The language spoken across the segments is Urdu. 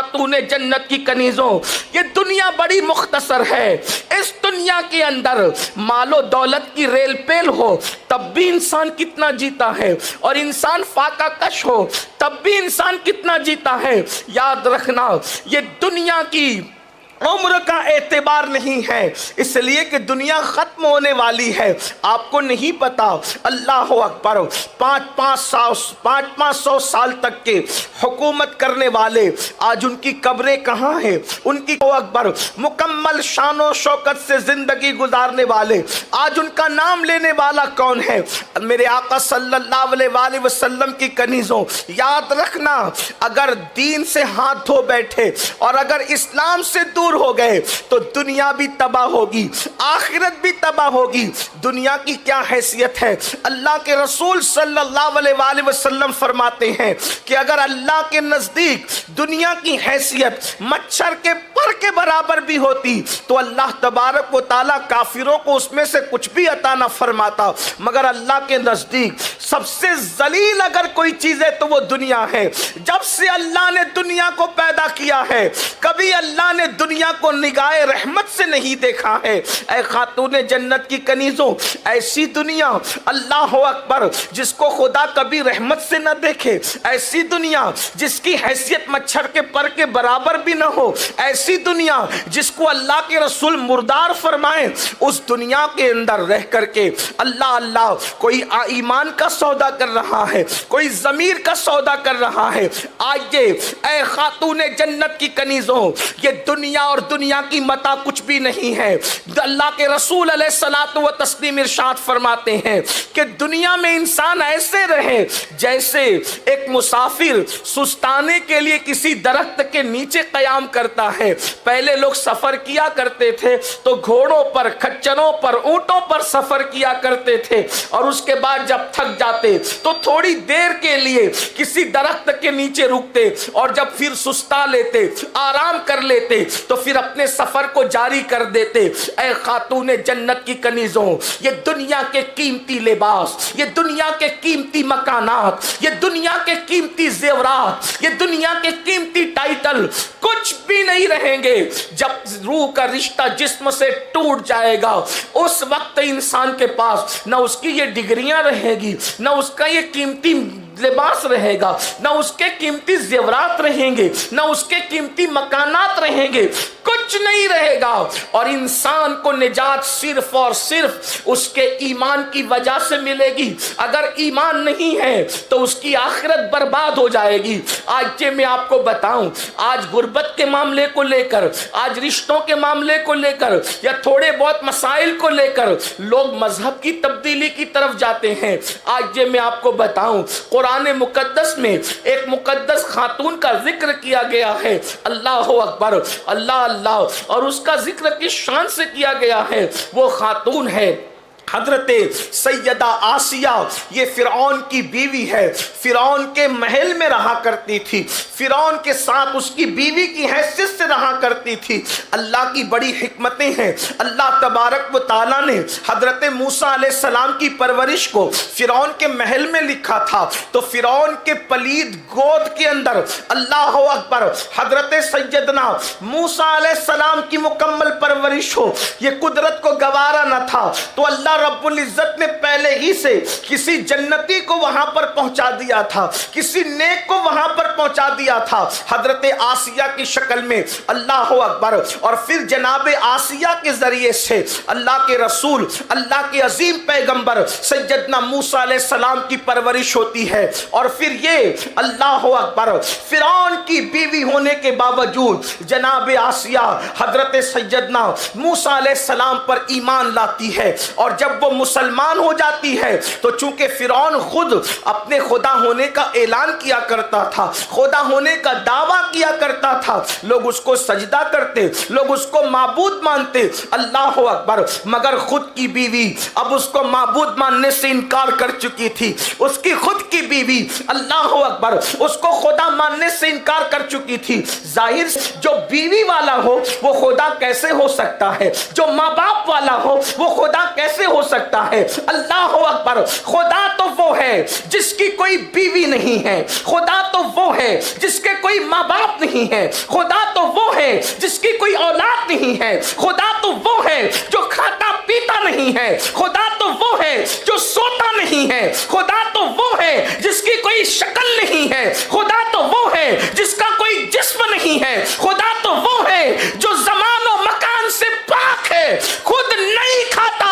خاتون جنت کی کنیزوں، یہ دنیا بڑی مختصر ہے، اس دنیا کے اندر مال و دولت کی ریل پیل ہو تب بھی انسان کتنا جیتا ہے، اور انسان فاقہ کش ہو تب بھی انسان کتنا جیتا ہے۔ یاد رکھنا یہ دنیا کی عمر کا اعتبار نہیں ہے، اس لیے کہ دنیا ختم ہونے والی ہے۔ آپ کو نہیں پتا، اللہ اکبر، 500 سال تک کے حکومت کرنے والے آج ان کی قبریں کہاں ہیں؟ ان کی اکبر مکمل شان و شوکت سے زندگی گزارنے والے آج ان کا نام لینے والا کون ہے؟ میرے آقا صلی اللہ علیہ وآلہ وسلم کی کنیزوں، یاد رکھنا اگر دین سے ہاتھ دھو بیٹھے اور اگر اسلام سے دور ہو گئے تو دنیا بھی تباہ ہوگی، آخرت بھی تباہ ہوگی۔ دنیا کی کیا حیثیت ہے؟ اللہ کے رسول صلی اللہ علیہ وآلہ وسلم فرماتے ہیں کہ اگر اللہ کے نزدیک دنیا کی حیثیت مچھر کے پر کے برابر بھی ہوتی تو اللہ تبارک و تعالیٰ کافروں کو اس میں سے کچھ بھی عطا نہ فرماتا، مگر اللہ کے نزدیک سب سے ذلیل اگر کوئی چیز ہے تو وہ دنیا ہے۔ جب سے اللہ نے دنیا کو پیدا کیا ہے کبھی اللہ نے دنیا کو نگاہ رحمت سے نہیں دیکھا ہے۔ اے خاتون جنت کی کنیزوں، ایسی دنیا اللہ اکبر جس کو خدا کبھی رحمت سے نہ دیکھے، ایسی دنیا جس کی حیثیت مچھر کے پر کے برابر بھی نہ ہو، ایسی دنیا جس کو اللہ کے رسول مردار فرمائیں، اس دنیا کے اندر رہ کر کے اللہ کوئی ایمان کا سودا کر رہا ہے، کوئی ضمیر کا سودا کر رہا ہے۔ آئیے اے خاتون جنت کی کنیزوں، یہ دنیا اور دنیا کی متاع کچھ بھی نہیں ہے۔ اللہ کے رسول علیہ الصلوۃ والتسلیم ارشاد فرماتے ہیں کہ دنیا میں انسان ایسے رہے جیسے ایک مسافر سستانے کے لیے کسی درخت کے نیچے قیام کرتا ہے۔ پہلے لوگ سفر کیا کرتے تھے تو گھوڑوں پر، کھچروں پر، اونٹوں پر سفر کیا کرتے تھے، اور اس کے بعد جب تھک جاتے تو تھوڑی دیر کے لیے کسی درخت کے نیچے رکتے، اور جب پھر سستا لیتے، آرام کر لیتے تو پھر اپنے سفر کو جاری کر دیتے۔ اے خاتون جنت کی کنیزوں، یہ دنیا کے قیمتی لباس، یہ دنیا کے قیمتی مکانات، یہ دنیا کے قیمتی زیورات، یہ دنیا کے قیمتی ٹائٹل کچھ بھی نہیں رہیں گے۔ جب روح کا رشتہ جسم سے ٹوٹ جائے گا اس وقت انسان کے پاس نہ اس کی یہ ڈگریاں رہیں گی، نہ اس کا یہ قیمتی لباس رہے گا، نہ اس کے قیمتی زیورات رہیں گے، نہ اس کے قیمتی مکانات رہیں گے، کچھ نہیں رہے گا۔ اور انسان کو نجات صرف اور صرف اس کے ایمان کی وجہ سے ملے گی۔ اگر ایمان نہیں ہے تو اس کی آخرت برباد ہو جائے گی۔ آج میں آپ کو بتاؤں، آج غربت کے معاملے کو لے کر، آج رشتوں کے معاملے کو لے کر، یا تھوڑے بہت مسائل کو لے کر لوگ مذہب کی تبدیلی کی طرف جاتے ہیں۔ آج میں آپ کو بتاؤں، قرآن مقدس میں ایک مقدس خاتون کا ذکر کیا گیا ہے، اللہ اکبر، اللہ، اور اس کا ذکر کس شان سے کیا گیا ہے؟ وہ خاتون ہے حضرت سیدہ آسیہ۔ یہ فرعون کی بیوی ہے، فرعون کے محل میں رہا کرتی تھی، فرعون کے ساتھ اس کی بیوی کی حیثیت سے رہا کرتی تھی۔ اللہ کی بڑی حکمتیں ہیں، اللہ تبارک و تعالیٰ نے حضرت موسیٰ علیہ السلام کی پرورش کو فرعون کے محل میں لکھا تھا، تو فرعون کے پلید گود کے اندر اللہ اکبر حضرت سیدنا موسیٰ علیہ السلام کی مکمل پرورش ہو، یہ قدرت کو گوارا نہ تھا، تو اللہ رب العزت نے پہلے ہی سے کسی جنتی کو وہاں پر پہنچا دیا تھا، کسی نیک کو وہاں پر پہنچا دیا تھا حضرت آسیہ کی شکل میں، اللہ اکبر۔ اور پھر جناب آسیہ کے ذریعے سے اللہ کے رسول، اللہ کے عظیم پیغمبر سیدنا موسیٰ علیہ السلام کی پرورش ہوتی ہے، اور پھر یہ اللہ اکبر فرعون کی بیوی ہونے کے باوجود جناب آسیہ حضرت سیدنا موسیٰ علیہ السلام پر ایمان لاتی ہے، اور جب وہ مسلمان ہو جاتی ہے تو چونکہ فرعون خود اپنے خدا ہونے کا اعلان کیا کرتا تھا، خدا ہونے کا دعویٰ کیا کرتا تھا، لوگ اس کو سجدہ کرتے، لوگ اس کو معبود مانتے، اللہ اکبر، مگر خود کی بیوی اب اس کو معبود ماننے سے انکار کر چکی تھی، اس کی خود کی بیوی اللہ اکبر اس کو خدا ماننے سے انکار کر چکی تھی۔ ظاہر جو بیوی والا ہو وہ خدا کیسے ہو سکتا ہے؟ جو ماں باپ والا ہو وہ خدا کیسے ہو سکتا ہے؟ اللہ اکبر، خدا تو وہ ہے جس کی کوئی بیوی نہیں ہے، خدا تو وہ ہے جس کے کوئی ماں باپ نہیں ہے، خدا تو وہ ہے جس کی کوئی اولاد نہیں ہے، خدا تو وہ ہے جو کھاتا پیتا نہیں ہے، خدا تو وہ ہے جو سوتا نہیں ہے، خدا تو وہ ہے جس کی کوئی شکل نہیں ہے، خدا تو وہ ہے جس کا کوئی جسم نہیں ہے، خدا تو وہ ہے جو زمان و مکان سے پاک ہے، خود نہیں کھاتا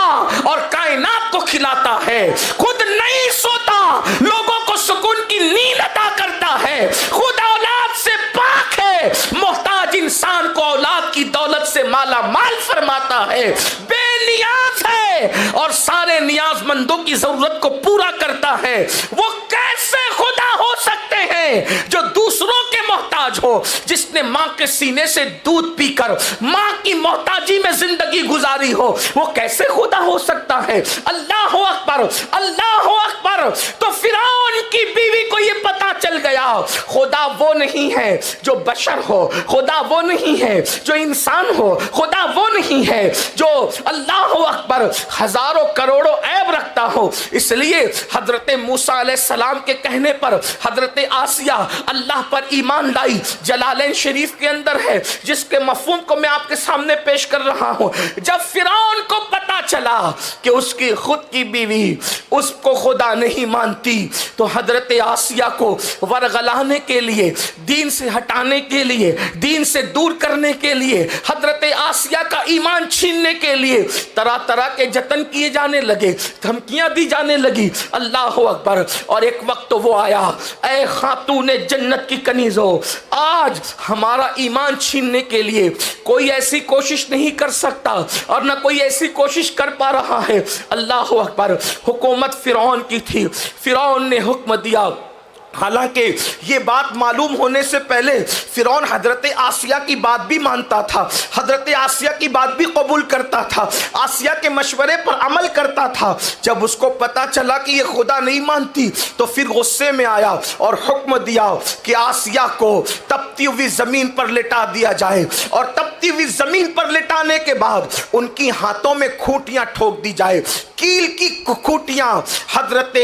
اور کائنات کو کھلاتا ہے، خود نہیں سوتا لوگوں کو سکون کی نیند عطا کرتا ہے، خود اولاد سے پاک ہے، محتاج انسان کو اولاد کی دولت سے مالا مال فرماتا ہے، بے نیاز ہے اور سارے نیاز مندوں کی ضرورت کو پورا کرتا ہے۔ وہ کیسے خدا ہو سکتے ہیں جو دوسروں کے محتاج ہو، جس نے ماں کے سینے سے دودھ پی کر ماں کی محتاجی میں زندگی گزاری ہو، وہ کیسے خدا ہو سکتا ہے؟ اللہ اکبر، اللہ اکبر۔ تو فرعون کی بیوی کو یہ پتا چل گیا خدا وہ نہیں ہے جو بشر ہو، خدا وہ نہیں ہے جو انسان ہو، خدا وہ نہیں ہے جو اللہ اکبر ہزاروں کروڑوں عیب رکھتا ہو۔ اس لیے حضرت موسیٰ علیہ السلام کے کہنے پر حضرت آسیہ اللہ پر ایمان لائی، جلالین شریف کے اندر ہے، جس کے مفہوم کو میں آپ کے سامنے پیش کر رہا ہوں۔ جب فرعون کو پتا چلا کہ اس کی خود کی بیوی اس کو خدا نہیں مانتی، تو حضرت آسیہ کو ورغلانے کے لیے، دین سے ہٹانے کے لیے، دین سے دور کرنے کے لیے، حضرت آسیہ کا ایمان چھیننے کے لیے طرح طرح کے جتن کیے جانے لگے، دھمکیاں دی جانے لگی۔ اللہ اکبر۔ اور ایک وقت تو وہ آیا، اے خاتون جنت کی کنیزو، آج ہمارا ایمان چھیننے کے لیے کوئی ایسی کوشش نہیں کر سکتا اور نہ کوئی ایسی کوشش کر پا رہا ہے۔ اللہ اکبر۔ حکومت فرعون کی تھی، فرعون نے حکم دیا۔ حالانکہ یہ بات معلوم ہونے سے پہلے فرعون حضرت آسیہ کی بات بھی مانتا تھا، حضرت آسیہ کی بات بھی قبول کرتا تھا، آسیہ کے مشورے پر عمل کرتا تھا۔ جب اس کو پتا چلا کہ یہ خدا نہیں مانتی تو پھر غصے میں آیا اور حکم دیا کہ آسیہ کو تپتی ہوئی زمین پر لٹا دیا جائے، اور تپتی ہوئی زمین پر لٹانے کے بعد ان کی ہاتھوں میں کھوٹیاں ٹھوک دی جائے، کیل کی کھوٹیاں حضرت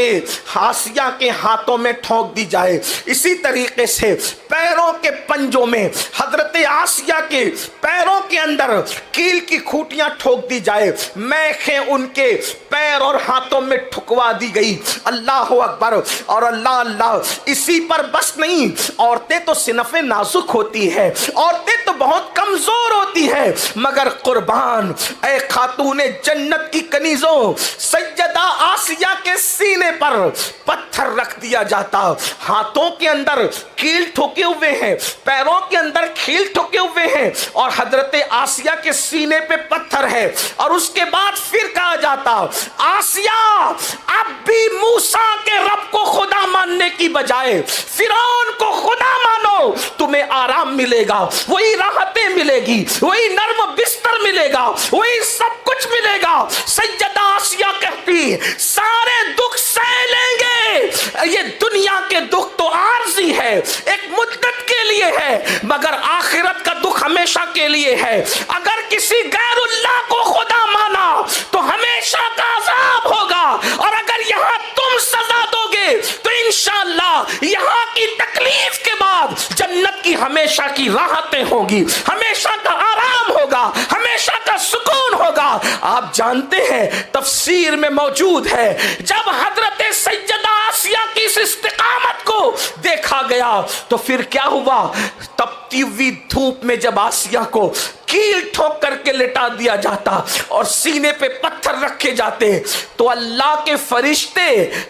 آسیہ کے ہاتھوں میں ٹھوک دی جائے۔ اسی طریقے سے پیروں کے پنجوں میں حضرت آسیہ کے پیروں کے اندر کیل کی کھوٹیاں ٹھوک دی جائے، میخیں ان کے پیر اور ہاتھوں میں ٹھکوا دی گئی۔ اللہ اکبر اور اللہ اللہ۔ اسی پر بس نہیں، عورتیں تو صنف نازک ہوتی ہے، عورتیں تو بہت کمزور ہوتی ہے، مگر قربان اے خاتون جنت کی کنیزوں، سیدہ آسیہ کے سینے پر پتھر رکھ دیا جاتا، ہاتھوں کے اندر کیل ٹھوکے ہوئے ہیں، پیروں کے اندر کیل ٹھوکے ہوئے ہیں، اور حضرت آسیہ کے سینے پہ پتھر ہے، اور اس کے بعد پھر کہا جاتا آسیہ اب بھی موسیٰ کے رب کو خدا ماننے کی بجائے فرعون کو خدا مانو، تمہیں آرام ملے گا، وہی راحتیں ملے گی، وہی نرم بستر ملے گا، وہی سب کچھ ملے گا۔ سیدہ آسیہ کہتی سارے دکھ سہ لیں گے، یہ دنیا کے دکھ تو عارضی ہے، ایک مدت کے لیے ہے، مگر آخرت کا دکھ ہمیشہ کے لیے ہے۔ اگر کسی غیر اللہ کو خدا مانا تو ہمیشہ کا عذاب ہوگا، اور اگر یہاں تم سزا دو گے تو انشاءاللہ یہاں کی تکلیف کے بعد جنت کی ہمیشہ کی راحتیں ہوں گی، ہمیشہ کا آرام ہوگا، ہمیشہ کا سکون ہوگا۔ آپ جانتے ہیں تفسیر میں موجود ہے، جب حضرت سیدہ آسیہ کی اس استقامت کو دیکھا گیا تو پھر کیا ہوا؟ تپتی ہوئی دھوپ میں جب آسیہ کو کیل ٹھوک کر کے لٹا دیا جاتا اور سینے پہ پتھر رکھے جاتے تو اللہ کے فرشتے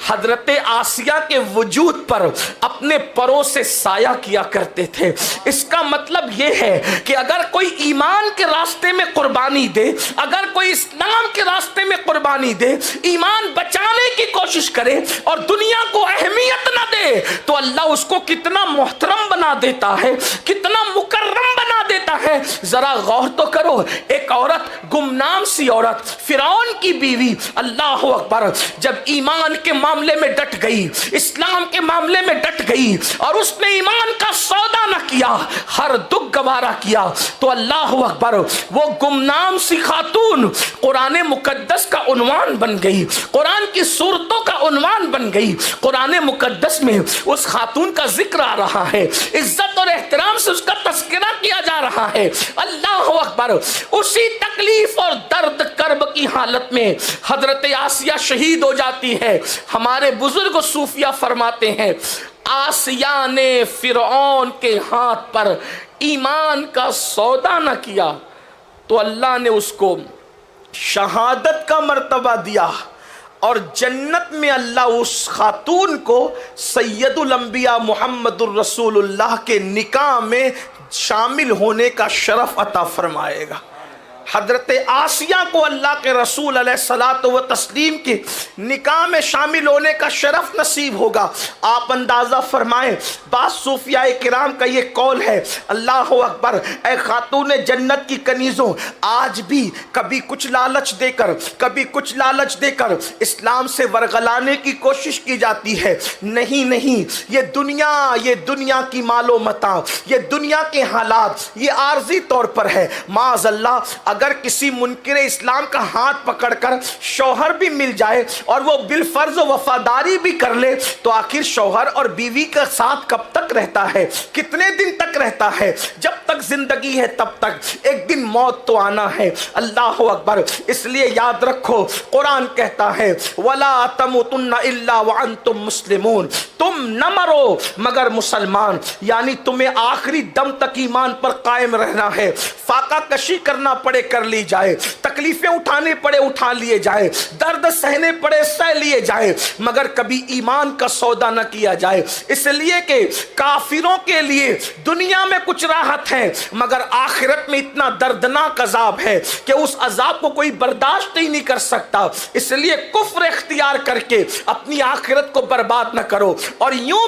حضرت آسیہ کے وجود پر اپنے پروں سے سایہ کیا کرتے تھے۔ اس کا مطلب یہ ہے کہ اگر کوئی ایمان کے راستے میں قربانی دے، اگر کوئی اسلام کے راستے میں قربانی دے، ایمان بچانے کی کوشش کرے اور دنیا کو اہمیت نہ دے، تو اللہ اس کو کتنا محترم بنا دیتا ہے، کتنا مکرم بنا دیتا ہے۔ ذرا غور تو کرو، ایک عورت، گمنام سی عورت، فرعون کی بیوی، اللہ اکبر، جب ایمان کے معاملے میں ڈٹ گئی، اسلام کے معاملے میں ڈٹ گئی اور اس نے ایمان کا سودا نہ کیا، ہر دکھ گوارا کیا، تو اللہ اکبر، وہ گمنام سی خاتون قرآن مقدس کا عنوان بن گئی، قرآن کی صورتوں کا عنوان بن گئی۔ قرآن مقدس میں اس خاتون کا ذکر آ رہا ہے، عزت اور احترام سے اس کا تذکرہ کیا جا رہا ہے۔ اللہ اکبر، اسی تکلیف اور درد کرب کی حالت میں حضرت آسیہ شہید ہو جاتی ہے۔ ہمارے بزرگ صوفیہ فرماتے ہیں، آسیہ نے فرعون کے ہاتھ پر ایمان کا سودا نہ کیا تو اللہ نے اس کو شہادت کا مرتبہ دیا، اور جنت میں اللہ اس خاتون کو سید الانبیاء محمد الرسول اللہ کے نکاح میں شامل ہونے کا شرف عطا فرمائے گا۔ حضرت آسیہ کو اللہ کے رسول علیہ الصلوۃ والتسلیم کے نکاح میں شامل ہونے کا شرف نصیب ہوگا۔ آپ اندازہ فرمائیں، بعض صوفیاء کرام کا یہ قول ہے، اللہ اکبر، اے خاتون جنت کی کنیزوں، آج بھی کبھی کچھ لالچ دے کر، کبھی کچھ لالچ دے کر اسلام سے ورغلانے کی کوشش کی جاتی ہے۔ نہیں نہیں، یہ دنیا کی مال و متاع، یہ دنیا کے حالات، یہ عارضی طور پر ہے۔ معاذ اللہ، اگر کسی منکر اسلام کا ہاتھ پکڑ کر شوہر بھی مل جائے اور وہ بالفرض وفاداری بھی کر لے، تو آخر شوہر اور بیوی کا ساتھ کب تک رہتا ہے؟ کتنے دن تک رہتا ہے؟ جب تک زندگی ہے تب تک، ایک دن موت تو آنا ہے۔ اللہ اکبر، اس لیے یاد رکھو، قرآن کہتا ہے وَلَا تَمُوتُنَّ إِلَّا وَأَنْتُمْ مُسْلِمُونَ، تم نہ مرو مگر مسلمان، یعنی تمہیں آخری دم تک ایمان پر قائم رہنا ہے۔ فاقہ کشی کرنا پڑے کر لی جائے، تکلیفیں اٹھانے پڑے اٹھا لیے جائے، درد سہنے پڑے سہ لیے جائے، مگر کبھی ایمان کا سودا نہ کیا جائے۔ اس لیے کہ کافروں کے لیے دنیا میں کچھ راحت ہے، مگر آخرت میں اتنا دردناک عذاب ہے کہ اس عذاب کو کوئی برداشت ہی نہیں کر سکتا۔ اس لیے کفر اختیار کر کے اپنی آخرت کو برباد نہ کرو، اور یوں